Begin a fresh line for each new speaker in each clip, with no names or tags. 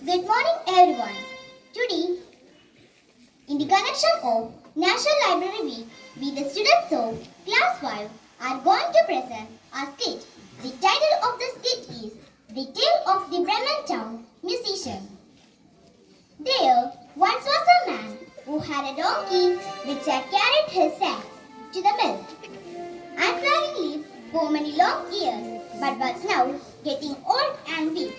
Good morning, everyone. Today, in the connection of National Library Week, we, the students of Class 5, are going to present a skit. The title of the skit is The Tale of the Bremen Town Musician. There once was a man who had a donkey which had carried his sacks to the mill and flying lived for many long years, but was now getting old and weak,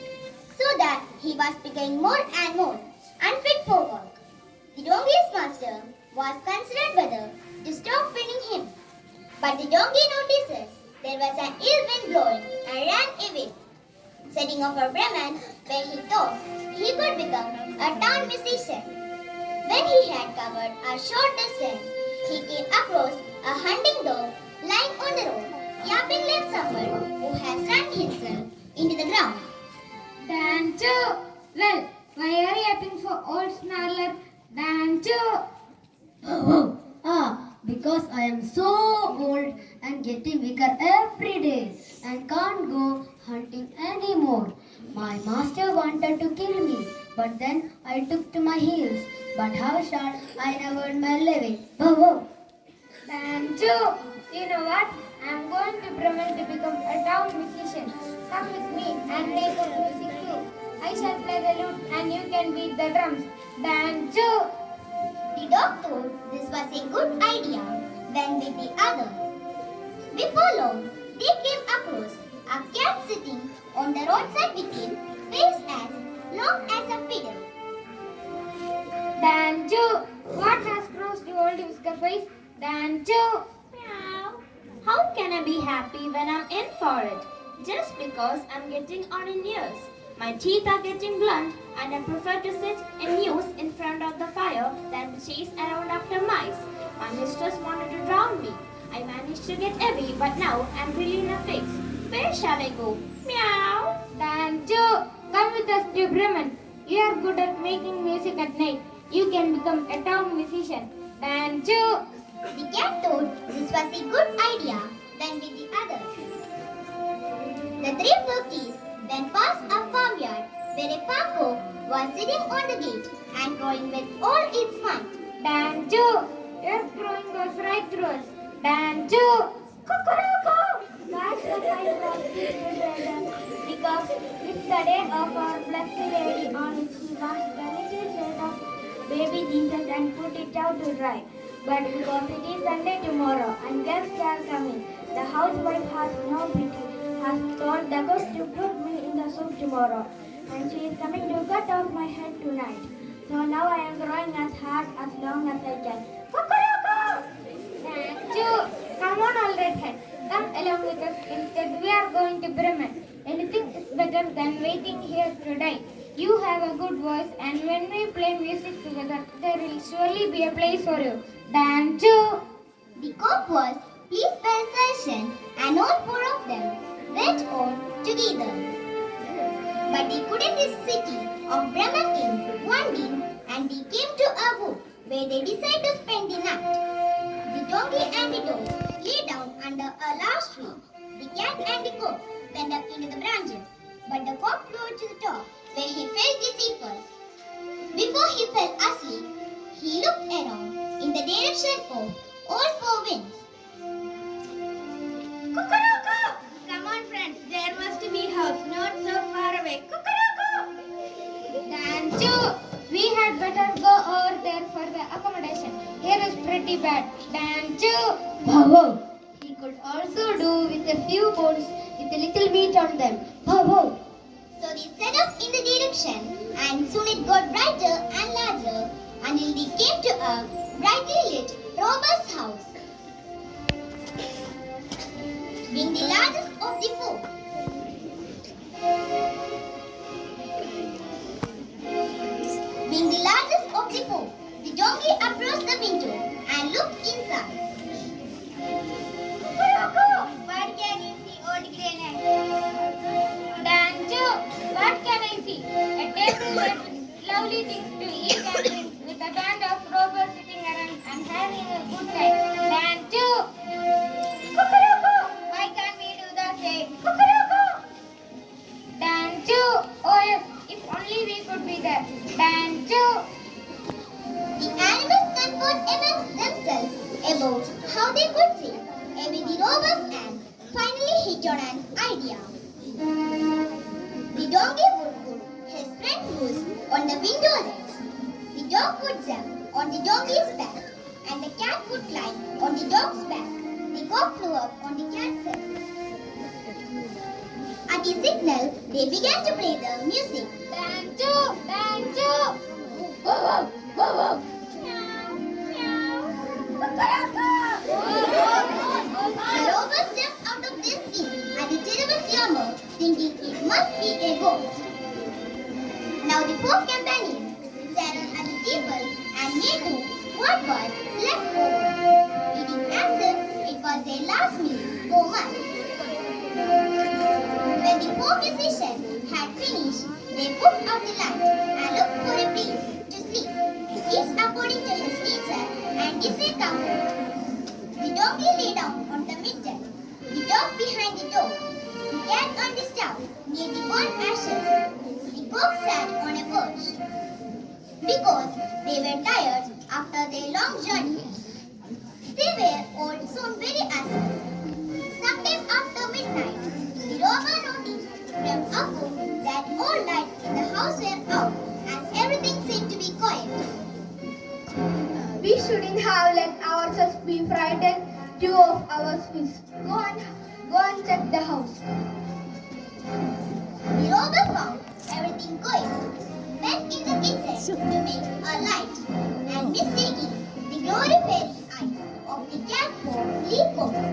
so that he was becoming more and more unfit for work. The donkey's master was considered whether to stop feeding him, but the donkey notices there was an ill wind blowing and ran away, setting off for Bremen, where he thought he could become a town musician. When he had covered a short distance, he came across a hunting dog lying on the road, yapping like someone who has run himself into the ground.
Dancho! Well, why are you yapping for old snarler? Dancho!
Because I am so old and getting weaker every day and can't go hunting anymore. My master wanted to kill me, but then I took to my heels. But how shall I never my living?
Dancho! You know what? I'm going to Bremen to become a town musician. Come with me and take up music too. I shall play the lute and you can beat the drums. Dancho!
The dog thought this was a good idea, went with the others. Before long, they came across a cat sitting on the roadside with a face as long as a fiddle.
Dancho! What has crossed your old whisker face? Dancho!
Meow. How can I be happy when I'm in for it? Just because I'm getting on in years. My teeth are getting blunt and I prefer to sit and muse in front of the fire than to chase around after mice. My mistress wanted to drown me. I managed to get away, but now I'm really in a fix. Where shall I go? Meow.
Dancho! Come with us to Bremen. You are good at making music at night. You can become a town musician. Dancho!
The cat thought this was a good idea, went with the others. The three flockies then passed a farmyard where a farm was sitting on the gate and crowing with all its might.
Dancho! Your crowing goes right through us. Dancho! Cuckoo! That's the kind of children because it's the day of our Blessed Lady on which we washed the little shirt of baby Jesus and put it out to dry. But because it is Sunday tomorrow and guests are coming, the housewife has no pity, has told the cook to put me in the soup tomorrow, and she is coming to cut off my head tonight. So now I am growing as hard as long as I can. Cuckoo! Dancho! Come on, all redhead. Come along with us. Instead, we are going to Bremen. Anything is better than waiting here to die. You have a good voice, and when we play music together, there will surely be a place for you. Dancho!
The cock was pleased by the suggestion, and all four of them went on together. But they couldn't reach the city of Bremen in one day, and they came to a wood where they decided to spend the night. The donkey and the dog lay down under a large tree. The cat and the cock went up into the branches, but the cock flew to the top where he felt the safest. Before he fell asleep, he looked around in the direction of all four winds.
Cuckoo! Come on, friends. There must be a house not so far away. Cuckoo! Dancho! We had better go over there for the accommodation. Here is pretty bad. Dancho!
He could also do with a few bones with a little meat on them.
So they set off in the direction, and soon it got brighter and larger until they came to a brightly lit robber's house. Being the largest of the four, the donkey approached the window and looked inside.
What can you see, old granite? Dancho, what can I see? A table with lovely things to eat and drink, with a band of robbers sitting around and having a good time. Dancho! Why can't we do the same? Dancho! Oh yes, if only we could be
they could see, away the rovers and finally hit on an idea. The donkey would put his friend Goose on the window ledge. The dog would jump on the donkey's back, and the cat would climb on the dog's back. The cock flew up on the cat's head. At the signal, they began to play the music.
Banjo, banjo.
The rovers jumped out of their skins at the terrible clamor, thinking it must be a ghost. Now the four companions sat at the table and made do what was left over, eating as if it was their last meal for months. When the four musicians had finished, they put out the light and looked for a place to sleep, each according to his nature and desire comfort. The donkey lay down on the midden, the dog behind the door, the cat on the stove near the burnt ashes, the cock sat on a perch, because they were tired after their long journey. They were all soon very asleep. Sometime after midnight, the rover noticed from above that all lights in the house were out and everything seemed to be quiet.
We shouldn't have let ourselves be frightened. Two of our Swiss. Go and check the house.
The rover found everything going, went in the kitchen to make a light, and mistaking the glory fairy eyes of the cat for leap over.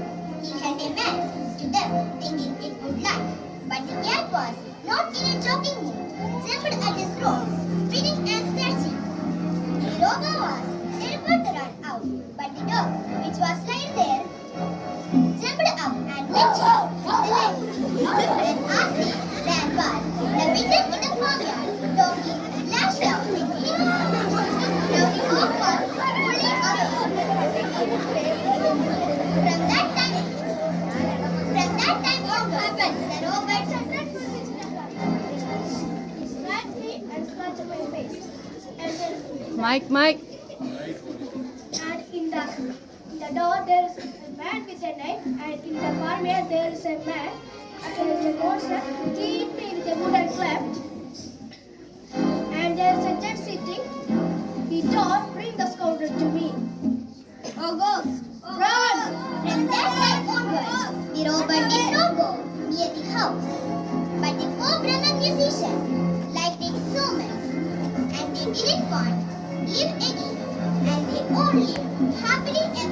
He held a match to them, thinking it would light, but the cat was not in a joking mood, jumped at his throat, spitting and scratching. The rover was terrified to run out, but the dog, which was lying there, jumped up and went with the leg. When Archie ran past the window in the farmyard, Donkey lashed out with him. Now the hawk was fully awake. From that time onward, the robot
Mike.
And in the door there is a man with a knife, and in the farmyard there is a man against a monster, hit me with a wooden club. And there is a judge sitting. He told, bring the scoundrel to me. Oh, ghost! Run!
From that time onwards, the robot did not go near the house. But the four Bremen musicians liked it so much, and they didn't want to live again, and they all lived happily ever